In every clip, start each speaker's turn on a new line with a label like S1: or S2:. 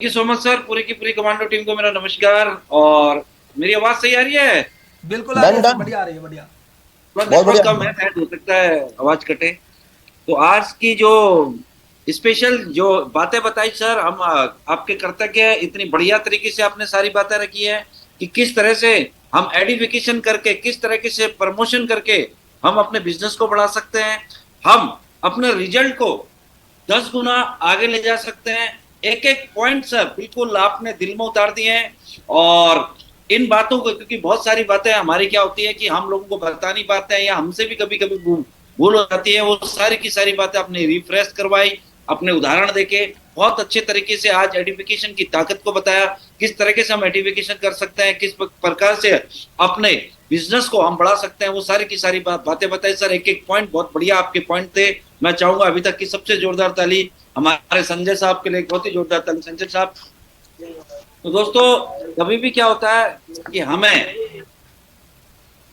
S1: You so much sir. पूरी की पूरी कमांडो टीम को मेरा नमस्कार। और मेरी आवाज सही आ रही है?
S2: बिल्कुल आ रही
S3: डन
S2: है सर,
S3: डन।
S2: बढ़िया आ रही है, बढ़िया।
S1: थोड़ा
S3: बहुत
S1: नेटवर्क
S3: बढ़िया।
S1: कम है, शायद हो सकता है आवाज कटे। तो आज की जो स्पेशल जो बातें बताई सर, हम आपके कर्तव्य इतनी बढ़िया तरीके से आपने सारी बातें रखी है कि किस तरह से हम एडिफिकेशन करके, किस तरीके से प्रमोशन करके हम अपने बिजनेस को बढ़ा सकते हैं। हम अपने रिजल्ट को 10 गुना आगे ले जा सकते हैं। एक एक पॉइंट सर बिल्कुल आपने दिल में उतार दिए हैं। और इन बातों को, क्योंकि बहुत सारी बातें हमारी क्या होती है कि हम लोगों को बता नहीं पाते हैं या हमसे भी कभी कभी भूल हो जाती है, वो सारी की सारी बातें आपने रिफ्रेश करवाई अपने उदाहरण देके। बहुत अच्छे तरीके से आज एडिफिकेशन की ताकत को बताया, किस तरीके से हम एडिफिकेशन कर सकते हैं, किस प्रकार से अपने बिजनेस को हम बढ़ा सकते हैं, वो सारी की सारी बातें बताई सर। एक एक पॉइंट बहुत बढ़िया आपके पॉइंट थे। मैं चाहूंगा अभी तक की सबसे जोरदार ताली हमारे संजय साहब के लिए, बहुत ही जोरदार ताली संजय साहब। तो दोस्तों, कभी भी क्या होता है कि हमें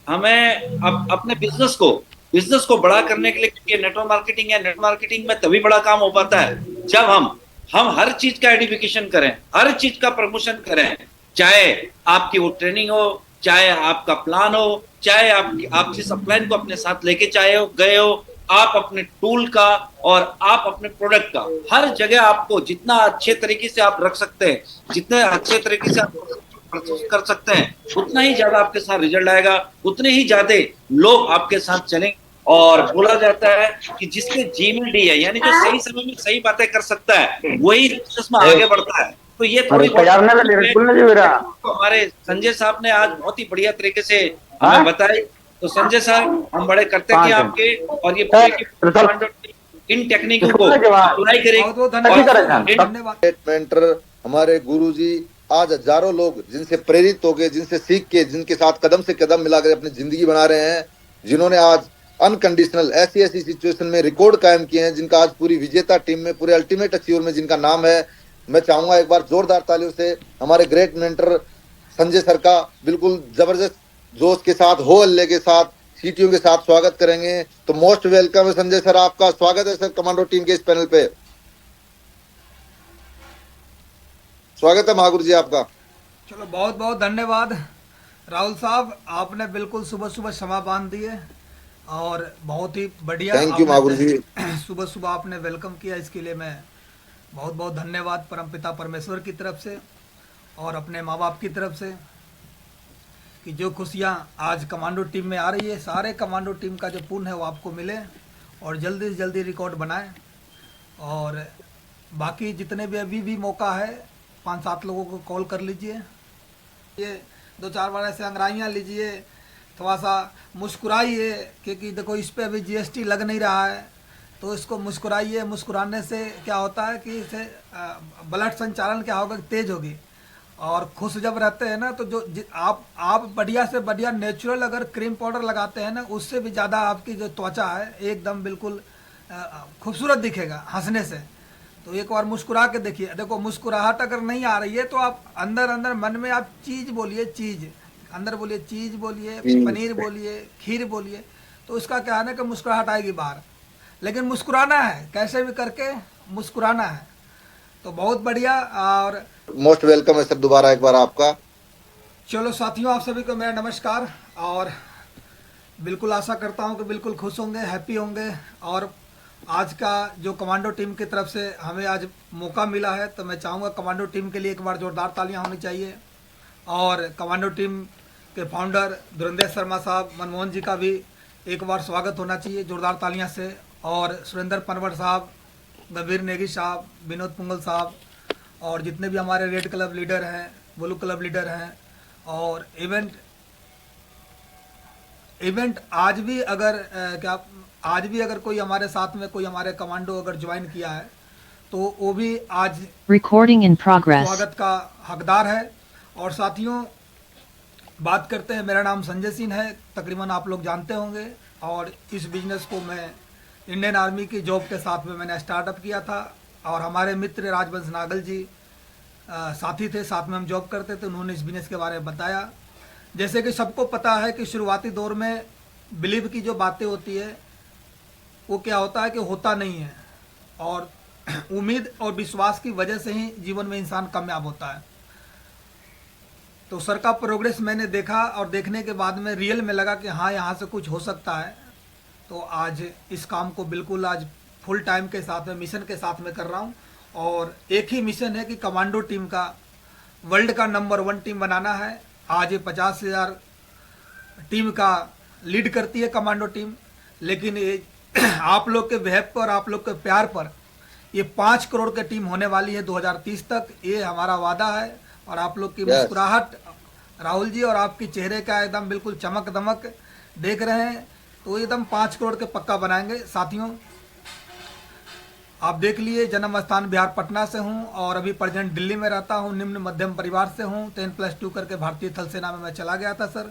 S1: हमें अपने बिजनेस को बड़ा करने के लिए, क्योंकि नेटवर्क मार्केटिंग है, नेटवर्क मार्केटिंग में तभी बड़ा काम हो पाता है जब हम हर चीज का एडिफिकेशन करें, हर चीज का प्रमोशन करें। चाहे आपकी वो ट्रेनिंग हो, चाहे आपका प्लान हो, चाहे आप जिस अपलाइन को अपने साथ लेके चाहे हो गए हो, आप अपने टूल का और आप अपने प्रोडक्ट का, हर जगह आपको जितना अच्छे तरीके से आप रख सकते हैं, जितने अच्छे तरीके से आप प्रस्तुत कर सकते हैं, उतना ही ज्यादा आपके साथ रिजल्ट आएगा, उतने ही ज्यादा लोग आपके साथ चलेंगे। और बोला जाता है कि जिसके जी में डी है, यानी जो सही समय में सही बातें कर सकता है, वही बिजनेस में आगे बढ़ता है। तो ये
S3: अरे
S1: थोड़ी बहुत
S3: तैयार नहीं ले
S1: बातें
S3: कुल नहीं मेरा।
S1: तो हमारे संजय साहब ने आज बहुत ही बढ़िया तरीके से हमें
S3: हाँ
S1: बताई। तो संजय साहब, हम बड़े कृतज्ञ हैं
S3: 5 दिन।
S1: आपके। और ये पूरे
S3: चल
S1: की
S3: चल
S1: कमांडो टीम इन टेक्निकों को
S3: स्कूल के बाद
S1: अप्लाई करेगी।
S2: बहुत बहुत
S3: अच्छी
S2: धन्यवाद
S3: तरह
S2: सर,
S3: जान तब।
S2: धन्यवाद।
S4: मेंटर हमारे गुरुजी, आज हजारों लोग जिनसे प्रेरित होके, जिनसे सीख के, जिनके साथ कदम से कदम मिलाकर अपनी जिंदगी बना रहे हैं, जिन्होंने आज अनकंडीशनल ऐसी ऐसी सिचुएशन में रिकॉर्ड कायम किए हैं, जिनका आज पूरी विजेता टीम में, पूरे अल्टीमेट अचीवर में जिनका नाम है। मैं चाहूंगा एक बार जोरदार तालियों से हमारे ग्रेट मेंटर संजय सर का बिल्कुल जबरदस्त जोश के साथ, हो हल्ले के साथ, सीटियों के साथ स्वागत करेंगे। तो मोस्ट वेलकम है संजय सर, आपका स्वागत है सर कमांडो टीम के इस पैनल पे। स्वागत है महागुरु जी आपका।
S2: चलो, बहुत बहुत धन्यवाद राहुल साहब, आपने बिल्कुल सुबह सुबह क्षमा बांध दिए। और बहुत ही बढ़िया
S4: थैंक यू
S2: आपने
S4: महागुरु जी।
S2: सुबह सुबह आपने वेलकम किया, इसके लिए मैं बहुत बहुत धन्यवाद परमपिता परमेश्वर की तरफ से और अपने माँ बाप की तरफ से, कि जो खुशियाँ आज कमांडो टीम में आ रही है, सारे कमांडो टीम का जो पुण्य है वो आपको मिले और जल्दी से जल्दी रिकॉर्ड बनाएं। और बाकी जितने भी अभी भी मौका है, 5-7 लोगों को कॉल कर लीजिए, ये 2-4 बार ऐसे अंगड़ाइयाँ लीजिए, थोड़ा सा मुस्कुराइए, क्योंकि देखो इस पे अभी जीएसटी लग नहीं रहा है, तो इसको मुस्कुराइए। मुस्कुराने से क्या होता है कि इसे ब्लड संचालन क्या होगा, तेज होगी। और खुश जब रहते हैं ना, तो आप बढ़िया से बढ़िया नेचुरल अगर क्रीम पाउडर लगाते हैं ना, उससे भी ज़्यादा आपकी जो त्वचा है एकदम बिल्कुल खूबसूरत दिखेगा हंसने से। तो एक बार मुस्कुरा के देखिए। देखो, मुस्कुराहट अगर नहीं आ रही है तो आप अंदर अंदर मन में आप चीज़ बोलिए, चीज़ अंदर बोलिए, चीज़ बोलिए, पनीर बोलिए, खीर बोलिए, तो इसका क्या है ना कि मुस्कुराहट आएगी बाहर। लेकिन मुस्कुराना है, कैसे भी करके मुस्कुराना है। तो बहुत बढ़िया। और
S4: मोस्ट वेलकम है सर दोबारा एक बार आपका।
S2: चलो साथियों, आप सभी को मेरा नमस्कार। और बिल्कुल आशा करता हूँ कि बिल्कुल खुश होंगे, हैप्पी होंगे। और आज का जो कमांडो टीम की तरफ से हमें आज मौका मिला है, तो मैं चाहूँगा कमांडो टीम के लिए एक बार जोरदार तालियां होनी चाहिए। और कमांडो टीम के फाउंडर धुरंधर शर्मा साहब, मनमोहन जी का भी एक बार स्वागत होना चाहिए जोरदार तालियां से। और सुरेंद्र पनवट साहब, गंभीर नेगी साहब, विनोद पुंगल साहब, और जितने भी हमारे रेड क्लब लीडर हैं, ब्लू क्लब लीडर हैं। और इवेंट आज भी अगर क्या आज भी अगर कोई हमारे साथ में, कोई हमारे कमांडो अगर ज्वाइन किया है, तो वो भी आज
S5: Recording in progress.
S2: स्वागत का हकदार है। और साथियों, बात करते हैं, मेरा नाम संजय सिंह है, तकरीबन आप लोग जानते होंगे। और इस बिजनेस को मैं इंडियन आर्मी की जॉब के साथ में मैंने स्टार्टअप किया था। और हमारे मित्र राजवंश नागल जी साथी थे, साथ में हम जॉब करते थे, उन्होंने इस बिजनेस के बारे में बताया। जैसे कि सबको पता है कि शुरुआती दौर में बिलीव की जो बातें होती है, वो क्या होता है कि होता नहीं है। और उम्मीद और विश्वास की वजह से ही जीवन में इंसान कामयाब होता है। तो सर का प्रोग्रेस मैंने देखा और देखने के बाद में रियल में लगा कि हाँ यहाँ से कुछ हो सकता है। तो आज इस काम को बिल्कुल आज फुल टाइम के साथ में मिशन के साथ में कर रहा हूँ और एक ही मिशन है कि कमांडो टीम का वर्ल्ड का नंबर 1 टीम बनाना है। आज ये 50,000 टीम का लीड करती है कमांडो टीम, लेकिन ये आप लोग के बिहेव पर, आप लोग के प्यार पर ये 5 करोड़ की टीम होने वाली है 2030 तक। ये हमारा वादा है और आप लोग की मुस्कुराहट राहुल जी और आपके चेहरे का एकदम बिल्कुल चमक दमक देख रहे हैं, तो एकदम 5 करोड़ के पक्का बनाएंगे। साथियों आप देख लिए, जन्म स्थान बिहार पटना से हूं और अभी प्रेजेंट दिल्ली में रहता हूं। निम्न मध्यम परिवार से हूं। 10+2 करके भारतीय थल सेना में मैं चला गया था सर।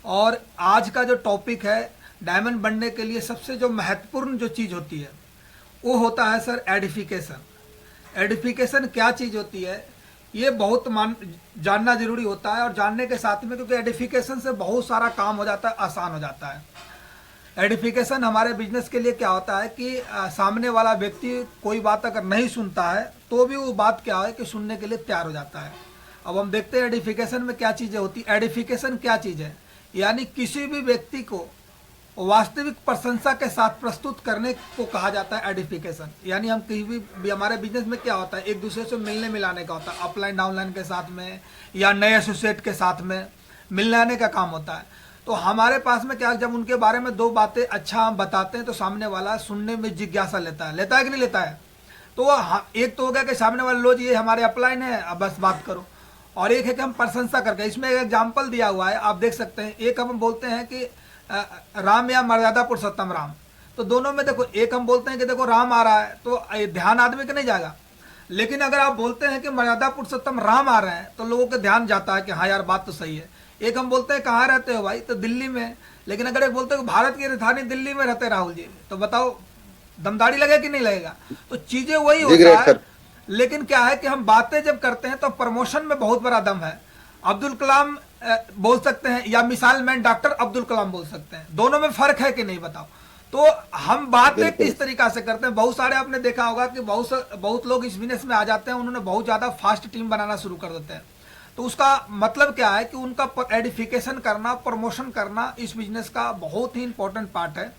S2: और आज का जो टॉपिक है, डायमंड बनने के लिए सबसे जो महत्वपूर्ण जो चीज़ होती है वो होता है सर एडिफिकेशन। एडिफिकेशन क्या चीज़ होती है ये बहुत जानना जरूरी होता है, और जानने के साथ में क्योंकि एडिफिकेशन से बहुत सारा काम हो जाता है, आसान हो जाता है। एडिफिकेशन हमारे बिजनेस के लिए क्या होता है कि सामने वाला व्यक्ति कोई बात अगर नहीं सुनता है तो भी वो बात क्या है कि सुनने के लिए तैयार हो जाता है। अब हम देखते हैं एडिफिकेशन में क्या चीज़ें होती है। एडिफिकेशन क्या चीज़ है, यानी किसी भी व्यक्ति को वास्तविक प्रशंसा के साथ प्रस्तुत करने को कहा जाता है एडिफिकेशन। यानी हम कहीं भी हमारे बिजनेस में क्या होता है, एक दूसरे से मिलने मिलाने का होता है, अपलाइन डाउनलाइन के साथ में या नए एसोसिएट के साथ में मिलने का काम होता है। तो हमारे पास में क्या, जब उनके बारे में 2 बातें अच्छा हम बताते हैं तो सामने वाला सुनने में जिज्ञासा लेता है कि नहीं लेता है। तो एक तो हो गया कि सामने वाले लो जी ये हमारे अपलाइन है, अब बस बात करो। और एक है कि हम प्रशंसा करके, इसमें एक एग्जाम्पल दिया हुआ है, आप देख सकते हैं। एक हम बोलते हैं कि राम या मर्यादा पुरुषोत्तम राम, तो दोनों में देखो, एक हम बोलते हैं कि देखो राम आ रहा है तो ध्यान आदमी का नहीं जाएगा, लेकिन अगर आप बोलते हैं कि मर्यादा पुरुषोत्तम राम आ रहे हैं तो लोगों का ध्यान जाता है कि हाँ यार बात तो सही है। एक हम बोलते हैं कहाँ रहते हो भाई, तो दिल्ली में, लेकिन अगर एक बोलते हो भारत की राजधानी दिल्ली में रहते राहुल जी, तो बताओ दमदाड़ी लगेगा कि नहीं लगेगा। तो चीजें वही होता है, लेकिन क्या है कि हम बातें जब करते हैं तो प्रमोशन में बहुत बड़ा दम है। अब्दुल कलाम बोल सकते हैं या मिसाल मैन डॉक्टर अब्दुल कलाम बोल सकते हैं, दोनों में फर्क है कि नहीं बताओ। तो हम बातें किस तरीका से करते हैं, बहुत सारे आपने देखा होगा कि बहुत लोग इस बिजनेस में आ जाते हैं, उन्होंने बहुत ज्यादा फास्ट टीम बनाना शुरू कर देते हैं। तो उसका मतलब क्या है कि उनका एडिफिकेशन करना, प्रमोशन करना इस बिजनेस का बहुत ही इंपॉर्टेंट पार्ट है।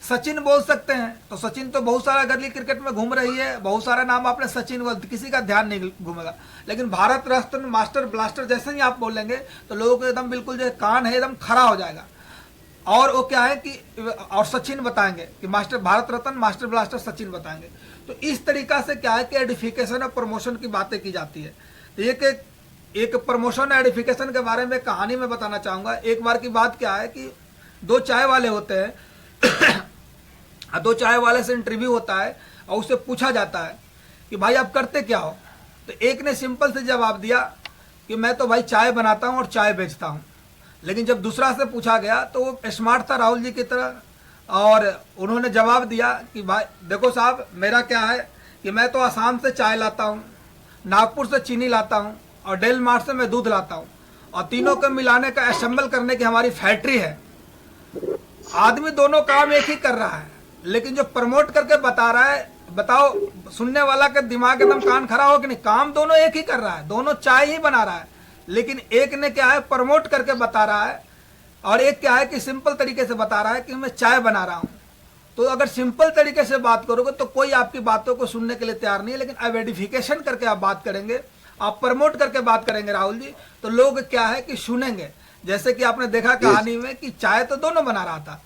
S2: सचिन बोल सकते हैं, तो सचिन तो बहुत सारा गली क्रिकेट में घूम रही है, बहुत सारा नाम आपने सचिन बोल, किसी का ध्यान नहीं घूमेगा, लेकिन भारत रत्न मास्टर ब्लास्टर जैसे ही आप बोलेंगे तो लोगों को एकदम बिल्कुल जो कान है एकदम खड़ा हो जाएगा। और वो क्या है कि और सचिन बताएंगे कि master Bharat Ratna master blaster Sachin बताएंगे। तो इस तरीका से क्या है कि एडिफिकेशन और प्रमोशन की बातें की जाती है। तो एक प्रमोशन एडिफिकेशन के बारे में कहानी में बताना चाहूँगा। एक बार की बात क्या है कि 2 चाय वाले होते हैं 2 चाय वाले से इंटरव्यू होता है और उससे पूछा जाता है कि भाई आप करते क्या हो। तो एक ने सिंपल से जवाब दिया कि मैं तो भाई चाय बनाता हूँ और चाय बेचता हूँ। लेकिन जब दूसरा से पूछा गया तो वो स्मार्ट था राहुल जी की तरह, और उन्होंने जवाब दिया कि भाई देखो साहब, मेरा क्या है कि मैं तो आसाम से चाय लाता हूँ, नागपुर से चीनी लाता हूँ और डेल मार्ट से मैं दूध लाता हूँ, और तीनों को मिलाने का असेंबल करने की हमारी फैक्ट्री है। आदमी दोनों काम एक ही कर रहा है, लेकिन जो प्रमोट करके बता रहा है, बताओ सुनने वाला का दिमाग एकदम कान खड़ा हो कि नहीं। काम दोनों एक ही कर रहा है, दोनों चाय ही बना रहा है, लेकिन एक ने क्या है प्रमोट करके बता रहा है और एक क्या है कि सिंपल तरीके से बता रहा है कि मैं चाय बना रहा हूं। तो अगर सिंपल तरीके से बात करोगे तो कोई आपकी बातों को सुनने के लिए तैयार नहीं है, लेकिन अब एडिफिकेशन करके आप बात करेंगे, आप प्रमोट करके बात करेंगे राहुल जी, तो लोग क्या है कि सुनेंगे। जैसे कि आपने देखा कहानी में कि चाय तो दोनों बना रहा था।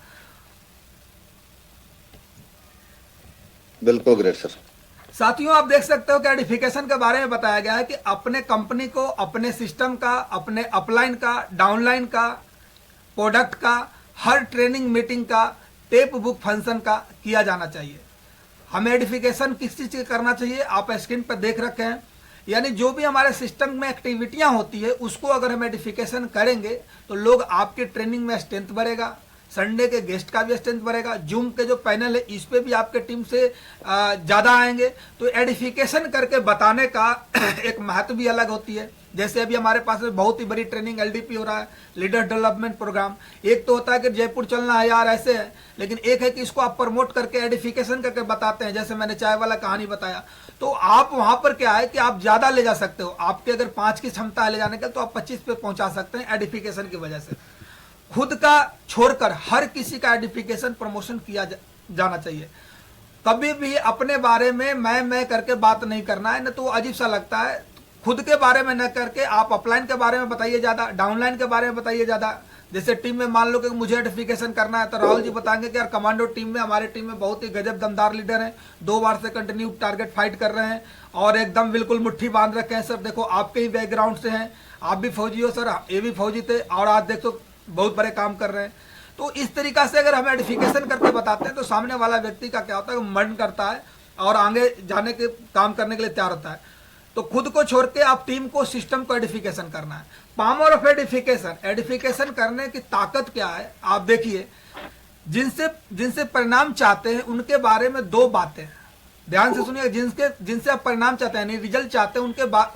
S4: बिल्कुल ग्रेट सर।
S2: साथियों आप देख सकते हो कि एडिफिकेशन के बारे में बताया गया है कि अपने कंपनी को, अपने सिस्टम का, अपने अपलाइन का, डाउनलाइन का, प्रोडक्ट का, हर ट्रेनिंग मीटिंग का, टेप बुक फंक्शन का किया जाना चाहिए। हमें एडिफिकेशन किस चीज़ की करना चाहिए आप स्क्रीन पर देख रखे हैं, यानी जो भी हमारे सिस्टम में एक्टिविटियां होती है उसको अगर हम एडिफिकेशन करेंगे तो लोग आपके ट्रेनिंग में स्ट्रेंथ बढ़ेगा, संडे के गेस्ट का भी स्ट्रेंथ बढ़ेगा, जूम के जो पैनल है इस पे भी आपके टीम से ज़्यादा आएंगे। तो एडिफिकेशन करके बताने का एक महत्व भी अलग होती है। जैसे अभी हमारे पास में बहुत ही बड़ी ट्रेनिंग LDP हो रहा है, लीडर डेवलपमेंट प्रोग्राम। एक तो होता है कि जयपुर चलना है यार ऐसे है, लेकिन एक है कि इसको आप प्रमोट करके एडिफिकेशन करके बताते हैं। जैसे मैंने चाय वाला कहानी बताया, तो आप वहां पर क्या है कि आप ज्यादा ले जा सकते हो। आपके अगर 5 की क्षमता है ले जाने का, तो आप 25 पे पहुंचा सकते हैं एडिफिकेशन की वजह से। खुद का छोड़कर हर किसी का एडिफिकेशन प्रमोशन किया जाना चाहिए। कभी भी अपने बारे में मैं करके बात नहीं करना है, न तो अजीब सा लगता है। खुद के बारे में न करके आप अपलाइन के बारे में बताइए ज्यादा, डाउनलाइन के बारे में बताइए ज्यादा। जैसे टीम में मान लो कि मुझे एडिफिकेशन करना है, तो राहुल जी बताएंगे कि यार कमांडो टीम में, हमारे टीम में बहुत ही गजब दमदार लीडर हैं, 2 बार से कंटिन्यू टारगेट फाइट कर रहे हैं और एकदम बिल्कुल मुट्ठी बांध रखे हैं। सर देखो आपके ही बैकग्राउंड से हैं, आप भी फौजी हो सर, ये भी फौजी थे और आज देखो बहुत बड़े काम कर रहे हैं। तो इस तरीका से अगर हम एडिफिकेशन करके बताते हैं, तो सामने वाला व्यक्ति का क्या होता है, मन करता है और आगे जाने के काम करने के लिए तैयार होता है। तो खुद को छोड़ के आप टीम को, सिस्टम को एडिफिकेशन करना है। पावर ऑफ एडिफिकेशन, एडिफिकेशन करने की ताकत क्या है आप देखिए। जिनसे परिणाम चाहते हैं उनके बारे में 2 बातें, ध्यान से सुनिए। जिनसे आप परिणाम चाहते हैं, रिजल्ट चाहते हैं,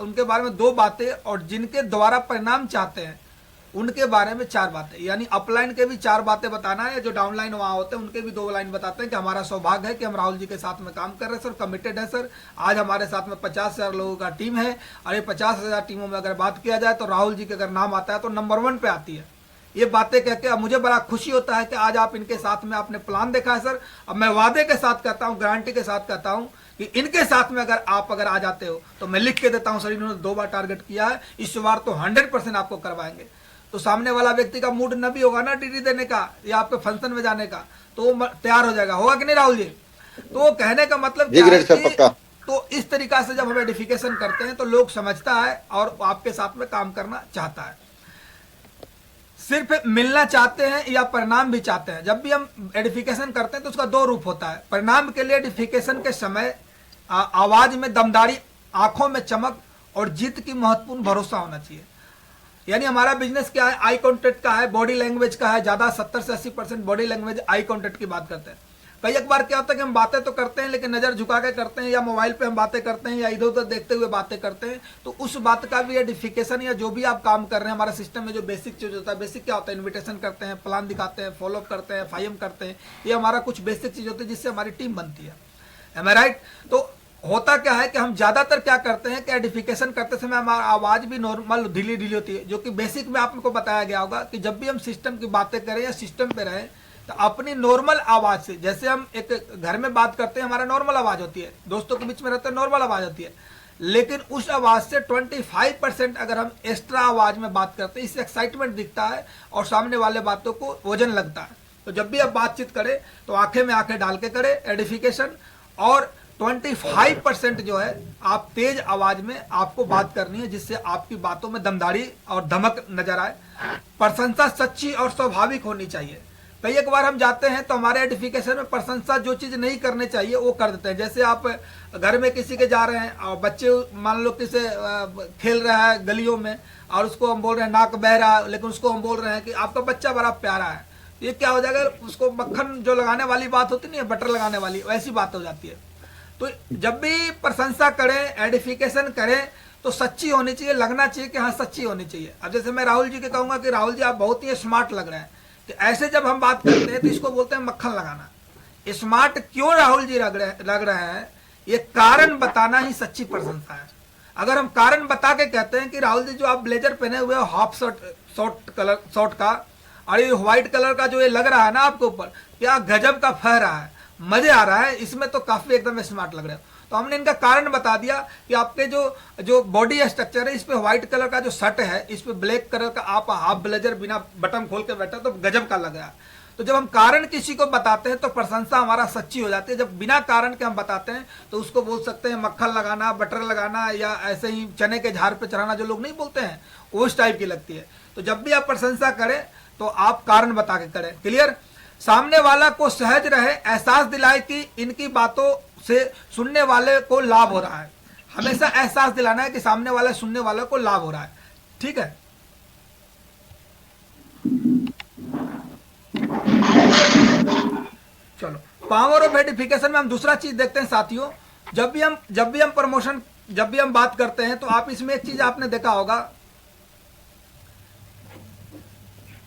S2: उनके बारे में 2 बातें, और जिनके द्वारा परिणाम चाहते हैं उनके बारे में 4 बातें। यानी अपलाइन के भी 4 बातें बताना है, जो डाउनलाइन वहां होते हैं उनके भी 2 लाइन बताते हैं कि हमारा सौभाग्य है कि हम राहुल जी के साथ में काम कर रहे हैं सर, कमिटेड है सर। आज हमारे साथ में 50,000 लोगों का टीम है, और ये 50,000 टीमों में अगर बात किया जाए तो राहुल जी का अगर नाम आता है तो नंबर 1 पे आती है। ये बातें कह के अब मुझे बड़ा खुशी होता है कि आज आप इनके साथ में आपने प्लान देखा है सर। अब मैं वादे के साथ कहता हूँ, गारंटी के साथ कहता हूँ कि इनके साथ में अगर आप आ जाते हो तो मैं लिख के देता हूँ सर, इन्होंने 2 बार टारगेट किया है, इस बार तो 100% आपको करवाएंगे। तो सामने वाला व्यक्ति का मूड न भी होगा ना ड्यूटी देने का या आपके फंक्शन में जाने का, तो वो तैयार हो जाएगा। होगा कि नहीं राहुल जी? तो कहने का मतलब क्या है कि तो इस तरीका से जब हम एडिफिकेशन करते हैं तो लोग समझता है और आपके साथ में काम करना चाहता है। सिर्फ मिलना चाहते हैं या परिणाम भी चाहते हैं। जब भी हम एडिफिकेशन करते हैं तो उसका 2 रूप होता है। परिणाम के लिए एडिफिकेशन के समय आवाज में दमदारी, आंखों में चमक और जीत की महत्वपूर्ण भरोसा होना चाहिए। यानी हमारा बिजनेस क्या है, आई कॉन्टेक्ट का है, बॉडी लैंग्वेज का है। ज्यादा 70 से 80% बॉडी लैंग्वेज, आई कॉन्टेक्ट की बात करते हैं। कई एक बार क्या होता है कि हम बातें तो करते हैं लेकिन नजर झुका के करते हैं, या मोबाइल पे हम बातें करते हैं, या इधर उधर देखते हुए बातें करते हैं। तो उस बात का भी एडिफिकेशन, या जो भी आप काम कर रहे हैं, हमारा सिस्टम में जो बेसिक चीज होता है, बेसिक क्या होता है, इन्विटेशन करते हैं, प्लान दिखाते हैं, फॉलोअप करते हैं, FIM करते हैं, ये हमारा कुछ बेसिक चीज होती है जिससे हमारी टीम बनती है। एम आई राइट? तो होता क्या है कि हम ज्यादातर क्या करते हैं कि एडिफिकेशन करते समय हमारी आवाज भी नॉर्मल ढीली ढीली होती है, जो कि बेसिक में आपको बताया गया होगा कि जब भी हम सिस्टम की बातें करें या सिस्टम पे रहें तो अपनी नॉर्मल आवाज से, जैसे हम एक घर में बात करते हैं हमारा नॉर्मल आवाज होती है, दोस्तों के बीच में रहते हैं नॉर्मल आवाज होती है, लेकिन उस आवाज से 25% अगर हम एक्स्ट्रा आवाज में बात करते हैं, इससे एक्साइटमेंट दिखता है और सामने वाले बातों को वजन लगता है। तो जब भी आप बातचीत करें तो आंखें में आंखें डाल के करें एडिफिकेशन, और 25% जो है आप तेज आवाज में आपको बात करनी है, जिससे आपकी बातों में दमदारी और धमक नजर आए। प्रशंसा सच्ची और स्वाभाविक होनी चाहिए। कई एक बार हम जाते हैं तो हमारे एडिफिकेशन में प्रशंसा जो चीज नहीं करने चाहिए वो कर देते हैं। जैसे आप घर में किसी के जा रहे हैं और बच्चे मान लो किसी खेल रहा है गलियों में, और उसको हम बोल रहे हैं नाक बह रहा है, लेकिन उसको हम बोल रहे हैं कि आपका बच्चा बड़ा प्यारा है। ये क्या हो जाएगा, उसको मक्खन जो लगाने वाली बात होती नहीं है, बटर लगाने वाली, वैसी बात हो जाती है। तो जब भी प्रशंसा करें, एडिफिकेशन करें तो सच्ची होनी चाहिए, लगना चाहिए कि हाँ सच्ची होनी चाहिए। अब जैसे मैं राहुल जी के कहूंगा कि राहुल जी आप बहुत ही स्मार्ट लग रहे हैं, तो ऐसे जब हम बात करते हैं तो इसको बोलते हैं मक्खन लगाना। स्मार्ट क्यों राहुल जी लग रहे हैं, ये कारण बताना ही सच्ची प्रशंसा है। अगर हम कारण बता के कहते हैं कि राहुल जी जो आप ब्लेजर पहने हुए हो हाफ शॉर्ट का, और ये व्हाइट कलर का जो ये लग रहा है ना आपके ऊपर, क्या गजब का फह रहा है, मजे आ रहा है, इसमें तो काफी एकदम स्मार्ट लग रहे हो। तो हमने इनका कारण बता दिया कि आपके जो बॉडी स्ट्रक्चर है, इस पे व्हाइट कलर का जो शर्ट है, इस पे ब्लैक कलर का आप हाफ ब्लेजर बिना बटन खोल के बैठा तो गजब का लग रहा है। तो जब हम कारण किसी को बताते हैं तो प्रशंसा हमारा सच्ची हो जाती है। जब बिना कारण के हम बताते हैं तो उसको बोल सकते हैं मक्खन लगाना, बटर लगाना, या ऐसे ही चने के झाड़ पे चढ़ाना, जो लोग नहीं बोलते हैं उस टाइप की लगती है। तो जब भी आप प्रशंसा करें तो आप कारण बता के करें। क्लियर? सामने वाला को सहज रहे, एहसास दिलाए कि इनकी बातों से सुनने वाले को लाभ हो रहा है। हमेशा एहसास दिलाना है कि सामने वाले सुनने वाले को लाभ हो रहा है। ठीक है? चलो, पावर ऑफ एडिफिकेशन में हम दूसरा चीज देखते हैं साथियों। जब भी हम प्रमोशन, जब भी हम बात करते हैं, तो आप इसमें एक चीज आपने देखा होगा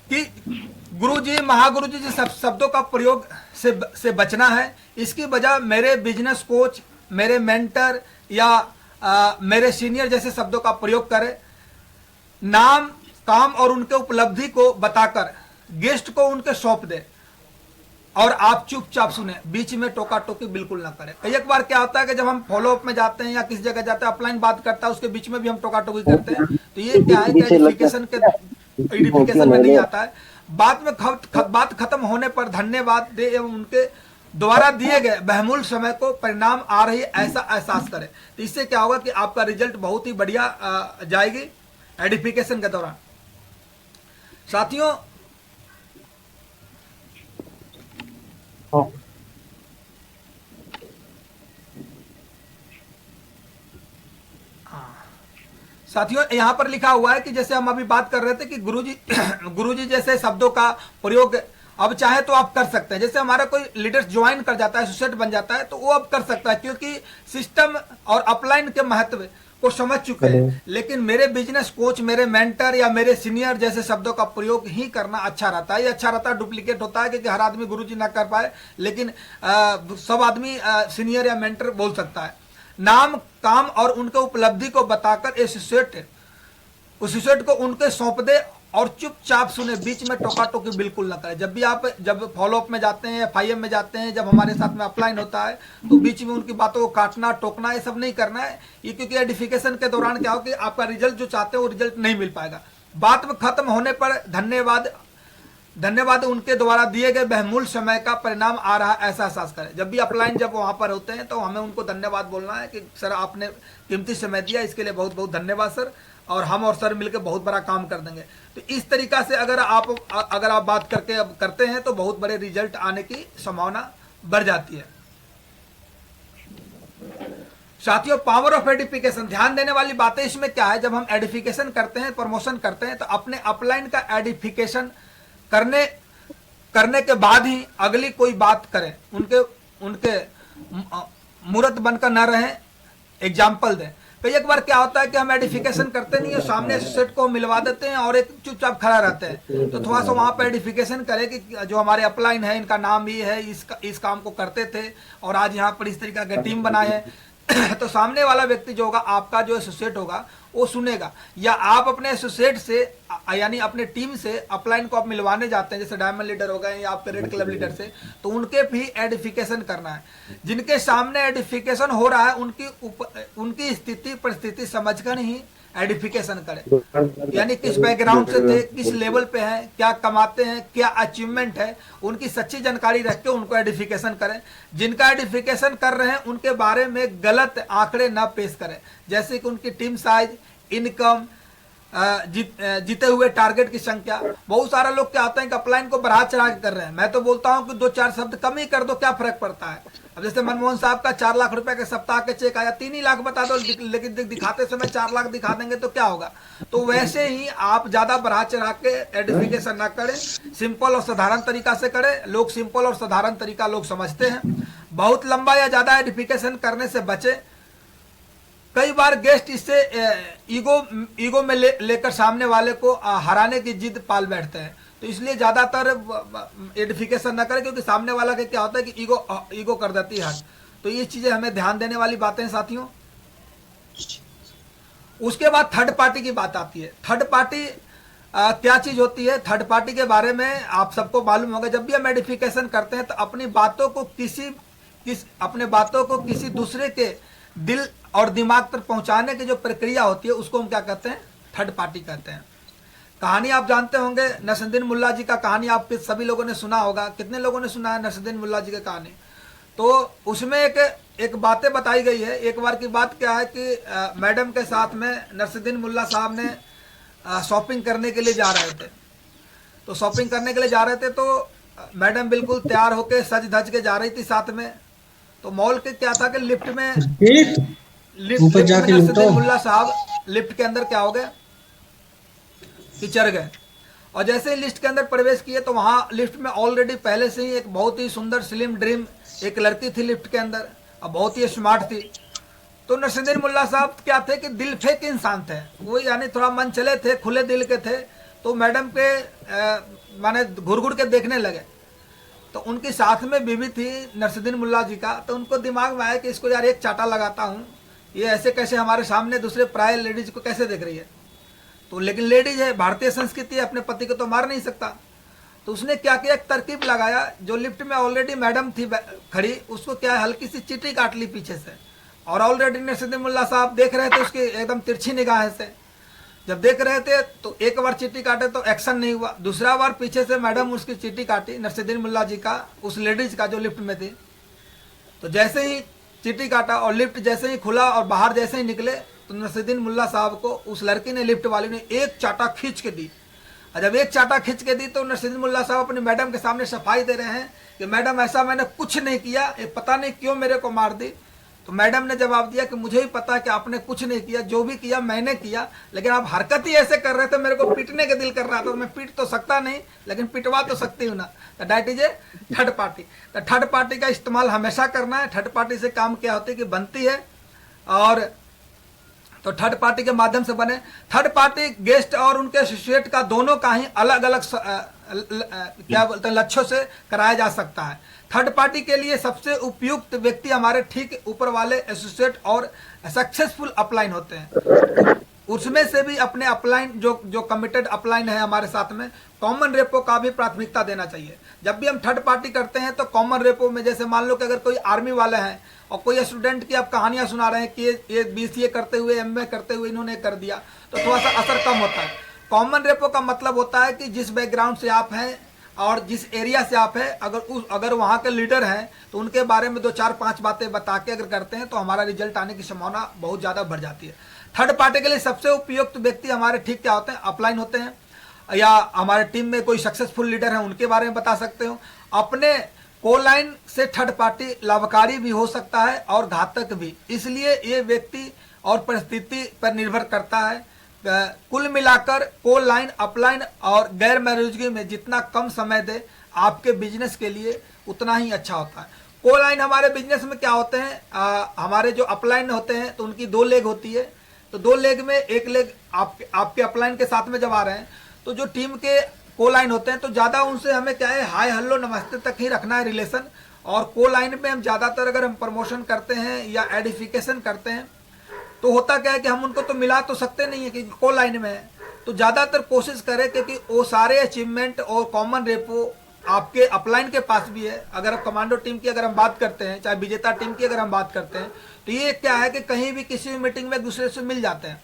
S2: कि गुरुजी, महागुरुजी जी शब्दों का प्रयोग से बचना है। इसकी वजह मेरे बिजनेस कोच, मेरे मेंटर या मेरे सीनियर जैसे शब्दों का प्रयोग करें। नाम, काम और उनके उपलब्धि को बताकर गेस्ट को उनके सौंप दे और आप चुपचाप सुने, बीच में टोका टोकी बिल्कुल ना करें। कई एक बार क्या होता है कि जब हम फॉलो अप में जाते हैं या किसी जगह जाते हैं, अपलाइन बात करता है, उसके बीच में भी हम टोका टोकी करते हैं, तो ये क्या है कि एडिफिकेशन में नहीं आता है। बात खत्म होने पर धन्यवाद दे एवं उनके द्वारा दिए गए बहुमूल्य समय को परिणाम आ रही है ऐसा एहसास करें। तो इससे क्या होगा कि आपका रिजल्ट बहुत ही बढ़िया जाएगी एडिफिकेशन के दौरान। साथियों, साथियों यहाँ पर लिखा हुआ है कि जैसे हम अभी बात कर रहे थे कि गुरुजी जैसे शब्दों का प्रयोग अब चाहे तो आप कर सकते हैं। जैसे हमारा कोई लीडर ज्वाइन कर जाता है, एसोसिएट बन जाता है, तो वो अब कर सकता है क्योंकि सिस्टम और अपलाइन के महत्व को समझ चुके हैं। लेकिन मेरे बिजनेस कोच, मेरे मेंटर या मेरे सीनियर जैसे शब्दों का प्रयोग ही करना अच्छा रहता है। ये अच्छा रहता है, डुप्लीकेट होता है क्योंकि हर आदमी गुरुजी ना कर पाए, लेकिन सब आदमी सीनियर या मेंटर बोल सकता है। नाम, काम और उनके उपलब्धि को बताकर एसोसिएट को उनके सौंप दे और चुपचाप सुने, बीच में टोका टोकी बिल्कुल ना करें। जब फॉलो अप में जाते हैं, FIM में जाते हैं, जब हमारे साथ में अपलाइन होता है, तो बीच में उनकी बातों को काटना, टोकना, ये सब नहीं करना है। ये क्योंकि एडिफिकेशन के दौरान क्या हो कि आपका रिजल्ट जो चाहते हो वो रिजल्ट नहीं मिल पाएगा। बात में खत्म होने पर धन्यवाद उनके द्वारा दिए गए बहुमूल्य समय का परिणाम आ रहा है ऐसा एहसास करें। जब भी अपलाइन जब वहां पर होते हैं तो हमें उनको धन्यवाद बोलना है कि सर आपने कीमती समय दिया, इसके लिए बहुत बहुत धन्यवाद सर, और हम और सर मिलकर बहुत बड़ा काम कर देंगे। तो इस तरीका से अगर आप बात करते हैं तो बहुत बड़े रिजल्ट आने की संभावना बढ़ जाती है। साथियों, पावर ऑफ एडिफिकेशन, ध्यान देने वाली बातें इसमें क्या है, जब हम एडिफिकेशन करते हैं, प्रमोशन करते हैं, तो अपने अपलाइन का एडिफिकेशन करने के बाद ही अगली कोई बात करें। उनके मूर्त बनकर न रहें, एग्जाम्पल दें। कई एक बार क्या होता है कि हम एडिफिकेशन करते नहीं है, सामने एसोसिएट को मिलवा देते हैं और एक चुपचाप खड़ा रहते हैं। तो थोड़ा सा वहां पर एडिफिकेशन करें कि जो हमारे अपलाइन है, इनका नाम ये है, इस काम को करते थे और आज यहाँ पर इस तरीका की टीम बनाए है। तो सामने वाला व्यक्ति जो होगा, आपका जो एसोसिएट होगा, वो सुनेगा। या आप अपने एसोसिएट से यानी अपने टीम से अपलाइन को आप मिलवाने जाते हैं, जैसे डायमंड लीडर हो गए या आपके रेड क्लब लीडर से, तो उनके भी एडिफिकेशन करना है। जिनके सामने एडिफिकेशन हो रहा है उनकी स्थिति परिस्थिति समझकर ही एडिफिकेशन करें। यानी किस बैकग्राउंड से थे, किस लेवल पे हैं, क्या कमाते हैं, क्या अचीवमेंट है, उनकी सच्ची जानकारी रख के उनको एडिफिकेशन करें। जिनका एडिफिकेशन कर रहे हैं उनके बारे में गलत आंकड़े न पेश करें, जैसे कि उनकी टीम साइज, इनकम, जीते हुए टारगेट की संख्या। बहुत सारा लोग क्या होता है कि अपलाइन को बढ़ा चढ़ा के कर रहे हैं। मैं तो बोलता हूं कि 2-4 शब्द कम ही कर दो, क्या फर्क पड़ता है। अब जैसे मनमोहन साहब का 4 लाख रुपए के सप्ताह के चेक आया, 3 ही लाख बता दो, लेकिन दिखाते समय 4 लाख दिखा देंगे तो क्या होगा। तो वैसे ही आप ज्यादा बढ़ा चढ़ा के एडिफिकेशन ना करें, सिंपल और साधारण तरीका से करें। लोग सिंपल और साधारण तरीका लोग समझते हैं। बहुत लंबा या ज्यादा एडिफिकेशन करने से बचे। कई बार गेस्ट इससे ईगो में लेकर सामने वाले को हराने की जिद पाल बैठते हैं। तो इसलिए ज्यादातर एडिफिकेशन ना करें, क्योंकि सामने वाला के क्या होता है कि ईगो कर देती है। तो ये चीजें हमें ध्यान देने वाली बातें हैं साथियों। उसके बाद थर्ड पार्टी की बात आती है। थर्ड पार्टी क्या चीज होती है, थर्ड पार्टी के बारे में आप सबको मालूम होगा। जब भी हम एडिफिकेशन करते हैं तो अपनी बातों को किसी दूसरे के दिल और दिमाग तक पहुंचाने की जो प्रक्रिया होती है उसको हम क्या कहते हैं, थर्ड पार्टी कहते हैं। कहानी आप जानते होंगे, नसरुद्दीन मुल्ला जी का कहानी आप सभी लोगों ने सुना होगा। कितने लोगों ने सुना है नसरुद्दीन मुल्ला जी की कहानी? तो उसमें एक बातें बताई गई है। एक बार की बात क्या है कि मैडम के साथ में नसरुद्दीन मुल्ला साहब ने शॉपिंग करने के लिए जा रहे थे। तो शॉपिंग करने के लिए जा रहे थे तो मैडम बिल्कुल तैयार होकर सज धज के जा रही थी साथ में। तो मॉल के क्या था कि लिफ्ट में नसरुद्दीन मुल्ला साहब लिफ्ट के अंदर क्या हो गए कि चढ़ गए। और जैसे ही लिफ्ट के अंदर प्रवेश किए तो वहाँ लिफ्ट में ऑलरेडी पहले से ही एक बहुत ही सुंदर स्लिम ड्रीम एक लड़की थी लिफ्ट के अंदर, और बहुत ही स्मार्ट थी। तो नरसिंदर मुल्ला साहब क्या थे कि दिल फेंक इंसान थे वो, यानी थोड़ा मन चले थे, खुले दिल के थे। तो मैडम के माने घुर घुर के देखने लगे। तो उनकी साथ में बीवी थी नरसिंदर मुल्ला जी का, तो उनको दिमाग में आया कि इसको यार एक चाटा लगाता हूँ, ये ऐसे कैसे हमारे सामने दूसरे प्राय लेडीज को कैसे देख रही है। तो लेकिन लेडीज है, भारतीय संस्कृति है, अपने पति को तो मार नहीं सकता। तो उसने क्या किया, एक तरकीब लगाया। जो लिफ्ट में ऑलरेडी मैडम थी खड़ी, उसको क्या है हल्की सी चीटी काट ली पीछे से, और ऑलरेडी नरसिंदर मुल्ला साहब देख रहे थे उसकी एकदम तिरछी निगाह से। जब देख रहे थे तो एक बार चीटी काटे तो एक्शन नहीं हुआ, दूसरा बार पीछे से मैडम उसकी चीटी काटी नरसिंदर मुल्ला जी का, उस लेडीज का जो लिफ्ट में थी। तो जैसे ही चीटी काटा और लिफ्ट जैसे ही खुला और बाहर जैसे ही निकले, तो नरसिंदर मुल्ला साहब को उस लड़की ने, लिफ्ट वाली ने एक चाटा खींच के दी। और जब एक चाटा खींच के दी तो नरसिंदर मुल्ला साहब अपनी मैडम के सामने सफाई दे रहे हैं कि मैडम ऐसा मैंने कुछ नहीं किया, ये पता नहीं क्यों मेरे को मार दी। तो मैडम ने जवाब दिया कि मुझे ही पता है कि आपने कुछ नहीं किया, जो भी किया मैंने किया, लेकिन आप हरकत ही ऐसे कर रहे थे, मेरे को पीटने का दिल कर रहा था। तो मैं पीट तो सकता नहीं, लेकिन पिटवा तो सकती हूँ ना। तो that is a third party. तो थर्ड पार्टी का इस्तेमाल हमेशा करना है। थर्ड पार्टी से काम क्या होती है कि बनती है, और तो थर्ड पार्टी के माध्यम से बने। थर्ड पार्टी गेस्ट और उनके एसोसिएट का दोनों का ही अलग अलग क्या बोलते हैं लक्ष्यों से कराया जा सकता है। थर्ड पार्टी के लिए सबसे उपयुक्त व्यक्ति हमारे ठीक ऊपर वाले एसोसिएट और सक्सेसफुल अपलाइन होते हैं। उसमें से भी अपने अपलाइन जो कमिटेड अपलाइन है हमारे साथ में, कॉमन रेपो का भी प्राथमिकता देना चाहिए। जब भी हम थर्ड पार्टी करते हैं तो कॉमन रेपो में, जैसे मान लो कि अगर कोई आर्मी वाले हैं और कोई स्टूडेंट की आप कहानियां सुना रहे हैं कि ये BCA करते हुए MA करते हुए इन्होंने कर दिया, तो थोड़ा सा असर कम होता है। कॉमन रेपो का मतलब होता है कि जिस बैकग्राउंड से आप हैं और जिस एरिया से आप हैं, अगर वहाँ के लीडर हैं तो उनके बारे में 2 4 5 बातें बता के अगर करते हैं तो हमारा रिजल्ट आने की संभावना बहुत ज़्यादा बढ़ जाती है। थर्ड पार्टी के लिए सबसे उपयुक्त व्यक्ति हमारे ठीक क्या होते हैं, अपलाइन होते हैं, या हमारे टीम में कोई सक्सेसफुल लीडर है उनके बारे में बता सकते हो। अपने कोलाइन से थर्ड पार्टी लाभकारी भी हो सकता है और घातक भी, इसलिए ये व्यक्ति और परिस्थिति पर निर्भर करता है। कुल मिलाकर कोलाइन, अपलाइन और गैर मौजूदगी में जितना कम समय दे आपके बिजनेस के लिए उतना ही अच्छा होता है। कोलाइन हमारे बिजनेस में क्या होते हैं, हमारे जो अपलाइन होते हैं तो उनकी 2 लेग होती है। तो 2 लेग में एक लेग आपके अपलाइन के साथ में जब आ रहे हैं, तो जो टीम के कोलाइन होते हैं तो ज़्यादा उनसे हमें क्या है हाय हेलो नमस्ते तक ही रखना है रिलेशन। और कोलाइन में हम ज़्यादातर अगर हम प्रमोशन करते हैं या एडिफिकेशन करते हैं तो होता क्या है कि हम उनको तो मिला तो सकते नहीं है कि कोलाइन में है। तो ज़्यादातर कोशिश करें क्योंकि वो सारे अचीवमेंट और कॉमन रेपो आपके अपलाइन के पास भी है। अगर आप कमांडो टीम की अगर हम बात करते हैं, चाहे विजेता टीम की अगर हम बात करते हैं, तो ये क्या है कि कहीं भी किसी भी मीटिंग में एक दूसरे से मिल जाते हैं।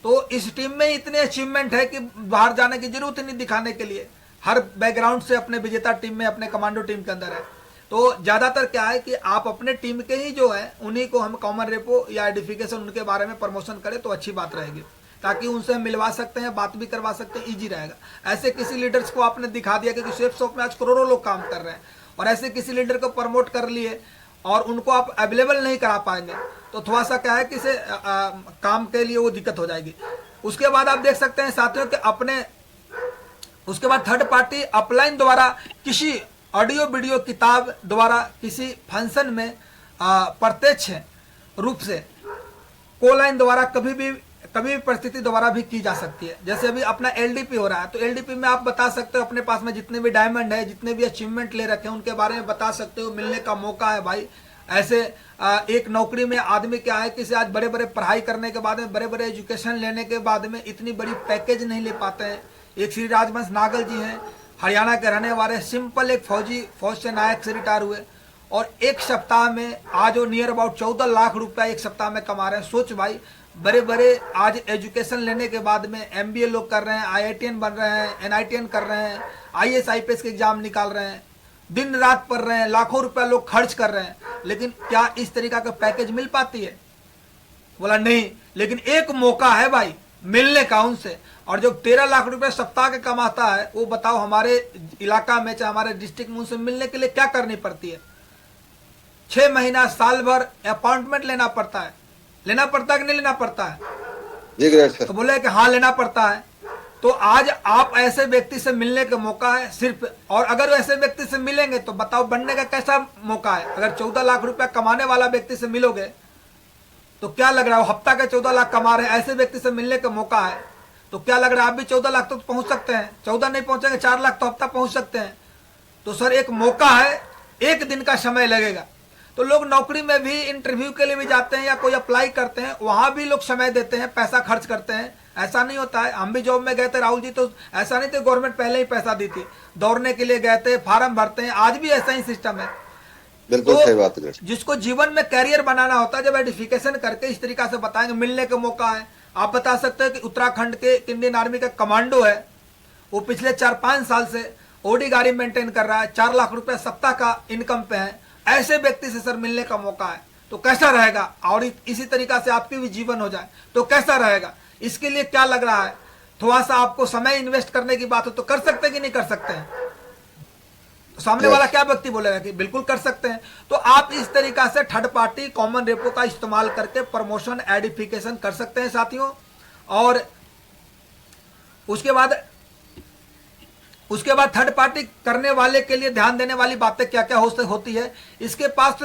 S2: तो इस टीम में इतने अचीवमेंट है कि बाहर जाने की जरूरत ही नहीं दिखाने के लिए, हर बैकग्राउंड से अपने विजेता टीम में, अपने कमांडो टीम के अंदर है। तो ज़्यादातर क्या है कि आप अपने टीम के ही जो है उन्हीं को हम कॉमन रेपो या एडिफिकेशन उनके बारे में प्रमोशन करें तो अच्छी बात रहेगी, ताकि उनसे हम मिलवा सकते हैं, बात भी करवा सकते हैं, ईजी रहेगा। ऐसे किसी लीडर्स को आपने दिखा दिया कि शेफ शॉप में आज करोड़ों लोग काम कर रहे हैं, और ऐसे किसी लीडर को प्रमोट कर लिए और उनको आप अवेलेबल नहीं करा पाएंगे तो थोड़ा सा क्या है कि इसे काम के लिए वो दिक्कत हो जाएगी। उसके बाद आप देख सकते हैं साथियों कि अपने उसके बाद थर्ड पार्टी अपलाइन द्वारा किसी ऑडियो वीडियो किताब द्वारा किसी फंक्शन में प्रत्यक्ष रूप से कोलाइन द्वारा कभी भी परिस्थिति द्वारा भी की जा सकती है। जैसे अभी अपना LDP हो रहा है, तो LDP में आप बता सकते हो अपने पास में जितने भी डायमंड है, जितने भी अचीवमेंट ले रखे हैं उनके बारे में बता सकते हो, मिलने का मौका है भाई। ऐसे एक नौकरी में आदमी क्या है कि आज बड़े बड़े पढ़ाई करने के बाद में, बड़े बड़े एजुकेशन लेने के बाद में इतनी बड़ी पैकेज नहीं ले पाते हैं। एक श्री राजवंश नागल जी हैं, हरियाणा के रहने वाले, सिंपल एक फौज से नायक से रिटायर हुए और एक सप्ताह में आज वो नियर अबाउट 14 लाख रुपया एक सप्ताह में कमा रहे हैं। सोच भाई, बड़े बड़े आज एजुकेशन लेने के बाद में MBA लोग कर रहे हैं, IITN बन रहे हैं, NITN कर रहे हैं, IAS IPS के एग्जाम निकाल रहे हैं, दिन रात पढ़ रहे हैं, लाखों रुपया लोग खर्च कर रहे हैं, लेकिन क्या इस तरीका का पैकेज मिल पाती है? बोला नहीं, लेकिन एक मौका है भाई मिलने का उनसे। और जो 13 लाख रुपए सप्ताह के कमाता है, वो बताओ हमारे इलाका में चाहे हमारे डिस्ट्रिक्ट में उनसे मिलने के लिए क्या करनी पड़ती है? 6 महीना साल भर अपॉइंटमेंट लेना पड़ता है कि नहीं लेना पड़ता है?
S4: जी ग्रेट सर।
S2: तो बोले कि हाँ लेना पड़ता है। तो आज आप ऐसे व्यक्ति से मिलने का मौका है सिर्फ, और अगर ऐसे व्यक्ति से मिलेंगे तो बताओ बनने का कैसा मौका है। अगर 14 लाख रुपया कमाने वाला व्यक्ति से मिलोगे तो क्या लग रहा है, हफ्ता के 14 लाख कमा रहे हैं, ऐसे व्यक्ति से मिलने का मौका है तो क्या लग रहा है आप भी 14 लाख तक पहुंच सकते हैं। 14 नहीं पहुंचेंगे 4 लाख तो हफ्ता पहुंच सकते हैं। तो सर एक मौका है, एक दिन का समय लगेगा। तो लोग नौकरी में भी इंटरव्यू के लिए भी जाते हैं या कोई अप्लाई करते हैं, वहां भी लोग समय देते हैं, पैसा खर्च करते हैं। ऐसा नहीं होता है, हम भी जॉब में गए थे राहुल जी, तो ऐसा नहीं थे गवर्नमेंट पहले ही पैसा दी थी, दौड़ने के लिए गए थे, फार्म भरते हैं, आज भी ऐसा ही सिस्टम है।
S4: बिल्कुल
S2: तो
S4: सही बात है।
S2: जिसको जीवन में कैरियर बनाना होता है, जब एडिफिकेशन करके इस तरीका से बताएंगे, मिलने का मौका है। आप बता सकते हैं कि उत्तराखंड के इंडियन आर्मी का कमांडो है, वो पिछले 4-5 साल से ओडी गाड़ी मेंटेन कर रहा है, 4 लाख रुपया सप्ताह का इनकम पे है। ऐसे व्यक्ति से सर मिलने का मौका है तो कैसा रहेगा, और इसी तरीका से आपकी भी जीवन हो जाए तो कैसा रहेगा। इसके लिए क्या लग रहा है, थोड़ा सा आपको समय इन्वेस्ट करने की बात हो तो कर सकते हैं कि नहीं कर सकते हैं। तो सामने वाला क्या व्यक्ति बोलेगा कि बिल्कुल कर सकते हैं। तो आप इस तरीका से थर्ड पार्टी कॉमन रेपो का इस्तेमाल करके प्रमोशन एडिफिकेशन कर सकते हैं साथियों। और उसके बाद थर्ड पार्टी करने वाले के लिए ध्यान देने वाली बातें क्या क्या होती है। इसके पास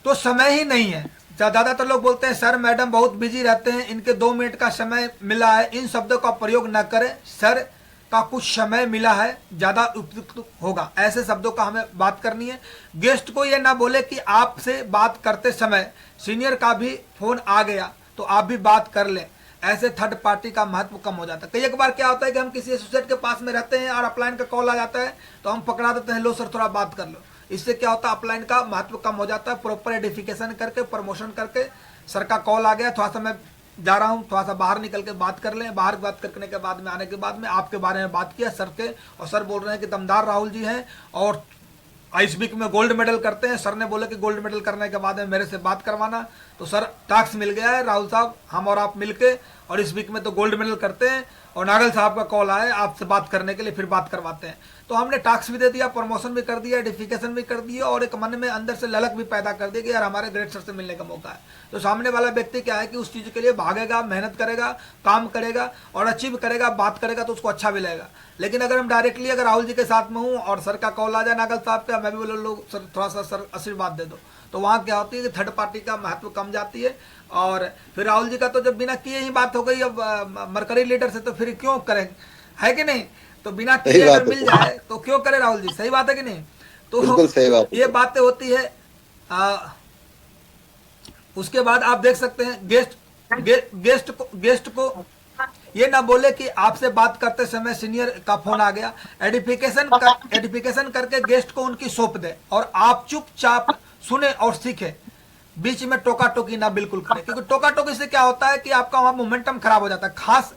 S2: तो समय ही नहीं है। ज्यादातर लोग बोलते हैं सर मैडम बहुत बिजी रहते हैं, इनके 2 मिनट का समय मिला है। इन शब्दों का प्रयोग न करें, सर का कुछ समय मिला है ज्यादा उपयुक्त होगा, ऐसे शब्दों का हमें बात करनी है। गेस्ट को यह ना बोले कि आपसे बात करते समय सीनियर का भी फोन आ गया तो आप भी बात कर लें, ऐसे थर्ड पार्टी का महत्व कम हो जाता है। कई एक बार क्या होता है कि हम किसी एसोसिएट के पास में रहते हैं और अपलाइन का कॉल आ जाता है तो हम पकड़ा देते हैं, लो सर थोड़ा बात कर लो। इससे क्या होता है, अपलाइन का महत्व कम हो जाता है। प्रॉपर एडिफिकेशन करके, प्रमोशन करके, सर का कॉल आ गया, थोड़ा सा मैं जा रहा हूँ, थोड़ा सा बाहर निकल के बात कर लें। बाहर बात करने के बाद में आने के बाद में आपके बारे में बात किया सर के, और सर बोल रहे हैं कि दमदार राहुल जी हैं और इस वीक में गोल्ड मेडल करते हैं। सर ने बोला कि गोल्ड मेडल करने के बाद में मेरे से बात करवाना। तो सर टास्क मिल गया है राहुल साहब, हम और आप मिलके, और इस वीक में तो गोल्ड मेडल करते हैं और नागल साहब का कॉल आया आपसे बात करने के लिए, फिर बात करवाते हैं। तो हमने टास्क भी दे दिया, प्रमोशन भी कर दिया, एडिफिकेशन भी कर दिया, और एक मन में अंदर से ललक भी पैदा कर दी कि यार हमारे ग्रेट सर से मिलने का मौका है। तो सामने वाला व्यक्ति क्या है कि उस चीज़ के लिए भागेगा, मेहनत करेगा, काम करेगा और अचीव करेगा, बात करेगा तो उसको अच्छा भी लगेगा। लेकिन अगर हम डायरेक्टली अगर राहुल जी के साथ में हूँ और सर का कॉल आ जाए नागल साहब का, मैं भी बोलो लोग सर थोड़ा सा सर आशीर्वाद दे दो, तो वहाँ क्या होती है कि थर्ड पार्टी का महत्व कम जाती है। और फिर राहुल जी का तो जब बिना किए ही बात हो गई अब मरकरी लीडर से, तो फिर क्यों करें, है कि नहीं। तो बिना किए अगर मिल जाए तो क्यों करे राहुल जी, सही बात है कि नहीं। तो
S4: सही बात,
S2: ये बातें होती है। उसके बाद आप देख सकते हैं गेस्ट को ये ना बोले कि आपसे बात करते समय सीनियर का फोन आ गया। एडिफिकेशन करके गेस्ट को उनकी सौंप दे और आप चुपचाप सुने और सीखे। बीच में टोका टोकी ना बिल्कुल करें, क्योंकि टोका टोकी से क्या होता है कि आपका वहां मोमेंटम खराब हो जाता है। खास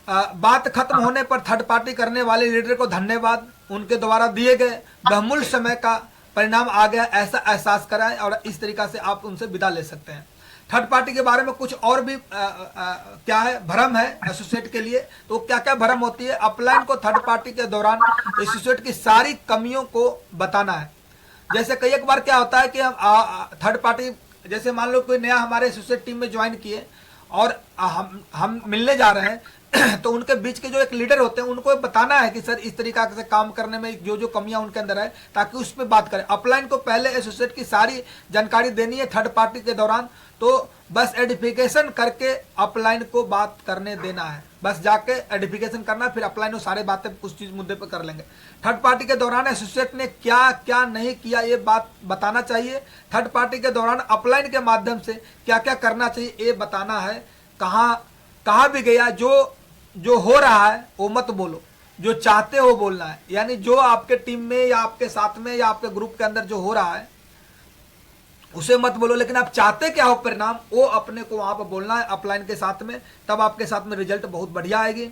S2: बात खत्म होने पर थर्ड पार्टी करने वाले लीडर को धन्यवाद, उनके द्वारा दिए गए बहुमूल्य समय का परिणाम आ गया, ऐसा एहसास कराएं और इस तरीका से आप उनसे विदा ले सकते हैं। थर्ड पार्टी के बारे में कुछ और भी क्या है, भ्रम है एसोसिएट के लिए। तो क्या क्या भ्रम होती है, अपलाइन को थर्ड पार्टी के दौरान एसोसिएट की सारी कमियों को बताना है। जैसे कई एक बार क्या होता है कि हम थर्ड पार्टी, जैसे मान लो कोई नया हमारे एसोसिएट टीम में ज्वाइन किए और हम मिलने जा रहे हैं तो उनके बीच के जो एक लीडर होते हैं उनको बताना है कि सर इस तरीका से काम करने में जो जो कमियां उनके अंदर है, ताकि उस पर बात करें। अपलाइन को पहले एसोसिएट की सारी जानकारी देनी है थर्ड पार्टी के दौरान, तो बस एडिफिकेशन करके अपलाइन को बात करने देना है। बस जाके एडिफिकेशन करना, फिर अपलाइन वो सारे बातें उस चीज मुद्दे पर कर लेंगे। थर्ड पार्टी के दौरान एसोसिएट ने क्या क्या नहीं किया ये बात बताना चाहिए। थर्ड पार्टी के दौरान अपलाइन के माध्यम से क्या क्या करना चाहिए ये बताना है। कहाँ भी गया जो हो रहा है वो मत बोलो, जो चाहते हो बोलना है। यानी जो आपके टीम में या आपके साथ में या आपके ग्रुप के अंदर जो हो रहा है उसे मत बोलो, लेकिन आप चाहते क्या हो परिणाम, वो अपने को वहां पर बोलना है अपलाइन के साथ में, तब आपके साथ में रिजल्ट बहुत बढ़िया आएगी।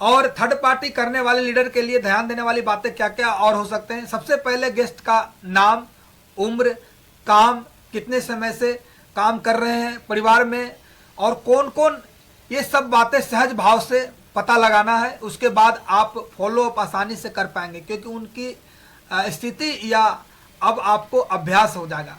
S2: और थर्ड पार्टी करने वाले लीडर के लिए ध्यान देने वाली बातें क्या क्या और हो सकते हैं। सबसे पहले गेस्ट का नाम, उम्र, काम, कितने समय से काम कर रहे हैं परिवार में, और कौन कौन, ये सब बातें सहज भाव से पता लगाना है। उसके बाद आप फॉलो अप आसानी से कर पाएंगे, क्योंकि उनकी स्थिति या अब आपको अभ्यास हो जाएगा।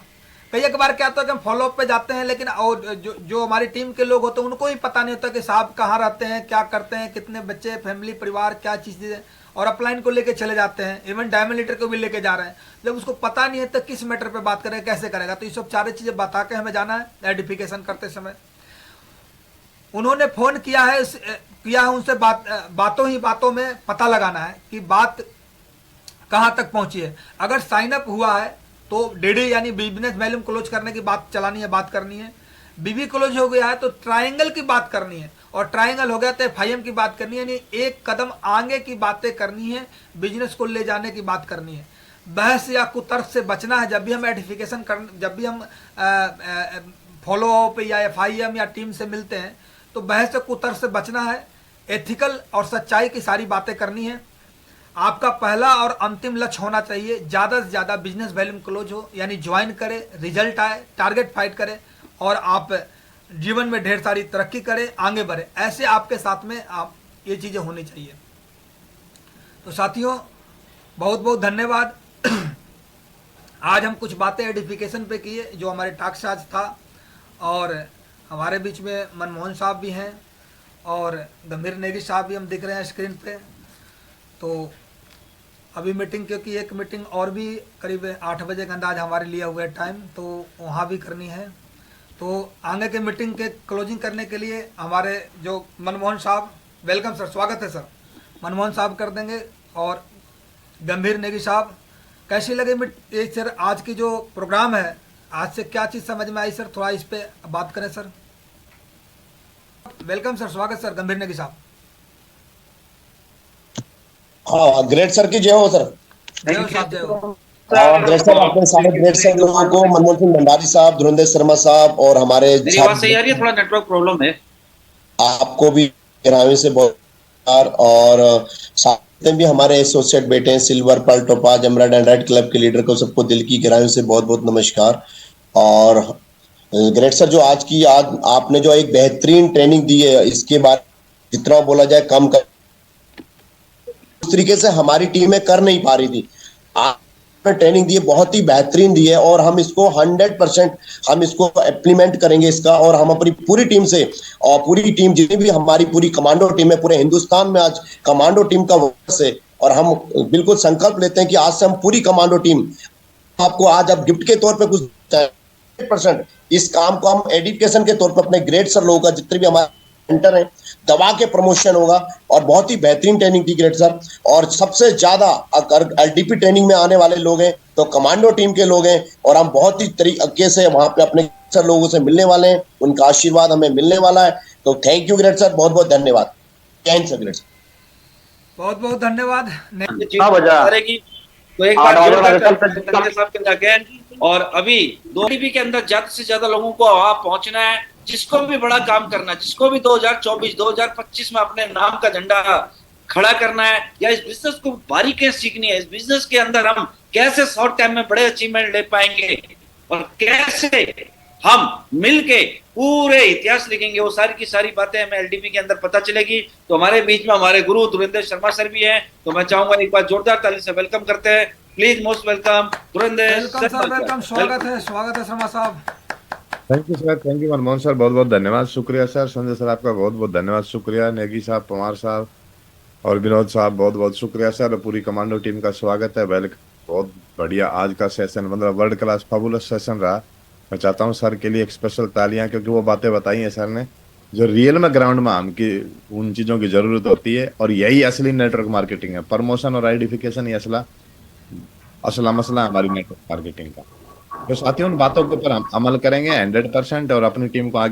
S2: कई एक बार क्या होता है कि हम फॉलोअप पे जाते हैं, लेकिन और जो हमारी टीम के लोग होते हैं उनको ही पता नहीं होता कि साहब कहाँ रहते हैं, क्या करते हैं, कितने बच्चे, फैमिली, परिवार, क्या चीज़ें, और अपलाइन को लेके चले जाते हैं, इवन डायमंड लीटर को भी लेके जा रहे हैं। जब उसको पता नहीं है तो किस मैटर पे बात करेगा, कैसे करेगा। तो ये सब सारी चीज़ें बता के हमें जाना है एडिफिकेशन करते समय। उन्होंने फ़ोन किया है उनसे बातों में पता लगाना है कि बात कहाँ तक पहुँची है। अगर साइन अप हुआ है तो डीडी यानी बिजनेस वैल्यूम क्लोज करने की बात चलानी है, बात करनी है। बीबी क्लोज हो गया है तो ट्रायंगल की बात करनी है, और ट्रायंगल हो गया तो FIM की बात करनी है, यानी एक कदम आगे की बातें करनी है, बिजनेस को ले जाने की बात करनी है। बहस या कुतर्क से बचना है। जब भी हम एडिफिकेशन जब भी हम फॉलो अप या FIM या टीम से मिलते हैं तो बहस से कुतर्क से बचना है, एथिकल और सच्चाई की सारी बातें करनी है। आपका पहला और अंतिम लक्ष्य होना चाहिए ज़्यादा से ज़्यादा बिजनेस वैल्यूम क्लोज हो, यानी ज्वाइन करे, रिजल्ट आए, टारगेट फाइट करे, और आप जीवन में ढेर सारी तरक्की करें, आगे बढ़े। ऐसे आपके साथ में आप ये चीज़ें होनी चाहिए। तो साथियों, बहुत बहुत धन्यवाद। आज हम कुछ बातें एडिफिकेशन पे किए जो हमारे टॉक से आज था, और हमारे बीच में मनमोहन साहब भी हैं और गंभीर नेगी साहब भी हम दिख रहे हैं स्क्रीन पे। तो अभी मीटिंग, क्योंकि एक मीटिंग और भी करीब 8 बजे का अंदाज हमारे लिया हुआ है टाइम, तो वहाँ भी करनी है। तो आगे के मीटिंग के क्लोजिंग करने के लिए हमारे जो मनमोहन साहब, वेलकम सर, स्वागत है सर, मनमोहन साहब कर देंगे। और गंभीर नेगी साहब, कैसी लगी ये सर आज की जो प्रोग्राम है, आज से क्या चीज़ समझ में आई सर, थोड़ा इस पे बात करें सर। वेलकम सर, स्वागत सर, गंभीर नेगी साहब।
S3: हाँ, ग्रेट सर की जय हो सर।
S2: जय हो साहब, जय हो।
S3: ग्रेट सर, अपने सारे ग्रेट सर लोगों को, मनमोहन सिंह भंडारी साहब, धुरंधर शर्मा साहब, और हमारे
S1: मेरी आवाज सही आ रही है? थोड़ा नेटवर्क प्रॉब्लम है।
S3: आपको भी गहराई से बहुत प्यार, और साथ में भी हमारे एसोसिएट बैठे हैं, silver, pearl, topaz, emerald and red club के लीडर को सबको दिल की गहराई से बहुत बहुत नमस्कार। और ग्रेट सर, जो आज आपने जो एक बेहतरीन ट्रेनिंग दी है, इसके बारे जितना बोला जाए कम कर, उस तरीके से हमारी टीमें कर नहीं पा रही थी। आपने ट्रेनिंग दी है, बहुत ही बेहतरीन दी है, और हम इसको 100% हम इसको इम्प्लीमेंट करेंगे इसका। और हम अपनी पूरी टीम से, और पूरी टीम जितनी भी हमारी पूरी कमांडो टीम है, पूरे हिंदुस्तान में आज कमांडो टीम का वर्ष है, और हम बिल्कुल संकल्प लेते हैं कि आज से हम पूरी कमांडो टीम आपको आज अब गिफ्ट के तौर पर कुछ 100% इस काम को हम एडिफिकेशन के तौर पर अपने ग्रेट सर लोगों का, जितने भी हमारे सेंटर है, दवा के प्रमोशन होगा। और बहुत ही बेहतरीन ट्रेनिंग थी ग्रेट सर। और सबसे ज्यादा अगर LTP ट्रेनिंग में आने वाले लोग हैं तो कमांडो टीम के लोग हैं, और हम बहुत ही तरीके से वहां पे अपने सर लोगों से मिलने वाले हैं, उनका आशीर्वाद हमें मिलने वाला है। तो थैंक यू ग्रेट सर, बहुत बहुत धन्यवाद। जय हिंद सर। ग्रेट सर,
S2: बहुत बहुत धन्यवाद।
S1: तो एक बार साहब के जाके, और अभी 2 टीवी के अंदर ज्यादा से ज्यादा लोगों को वहां पहुंचना है। जिसको भी बड़ा काम करना है, जिसको भी 2024 2025 में अपने नाम का झंडा खड़ा करना है, या इस बिजनेस को बारीकियां सीखनी है, इस बिजनेस के अंदर हम कैसे शॉर्ट टाइम में बड़े अचीवमेंट ले पाएंगे और कैसे हम मिलके पूरे इतिहास लिखेंगे, वो सारी की सारी बातें हमें LTP के अंदर पता चलेगी। तो हमारे बीच में हमारे गुरु धुरंधर शर्मा सर भी हैं, तो मैं चाहूंगा एक बार जोरदार ताली से वेलकम करते हैं। Please, most welcome Dhurandhar.
S2: Welcome sir, welcome, स्वागत है शर्मा साहब।
S6: Thank you sir, thank you Manmohan sir, बहुत बहुत धन्यवाद, शुक्रिया सर। संजय सर, आपका बहुत बहुत धन्यवाद, शुक्रिया। नेगी साहब, पवार साहब और विनोद साहब, बहुत बहुत शुक्रिया सर। पूरी कमांडो टीम का स्वागत है, वेलकम। बहुत बढ़िया आज का सेशन, मतलब वर्ल्ड क्लास फैबुलस सेशन रहा। मैं चाहता हूँ सर के लिए एक स्पेशल तालियां, क्योंकि वो बातें बताई हैं सर ने जो रियल में ग्राउंड में हम की उन चीज़ों की ज़रूरत होती है, और यही असली नेटवर्क मार्केटिंग है। प्रमोशन और आइडेंटिफिकेशन ही असला मसला है हमारी नेटवर्क मार्केटिंग का। तो साथियों, उन बातों के ऊपर हम अमल करेंगे 100% और अपनी टीम को आगे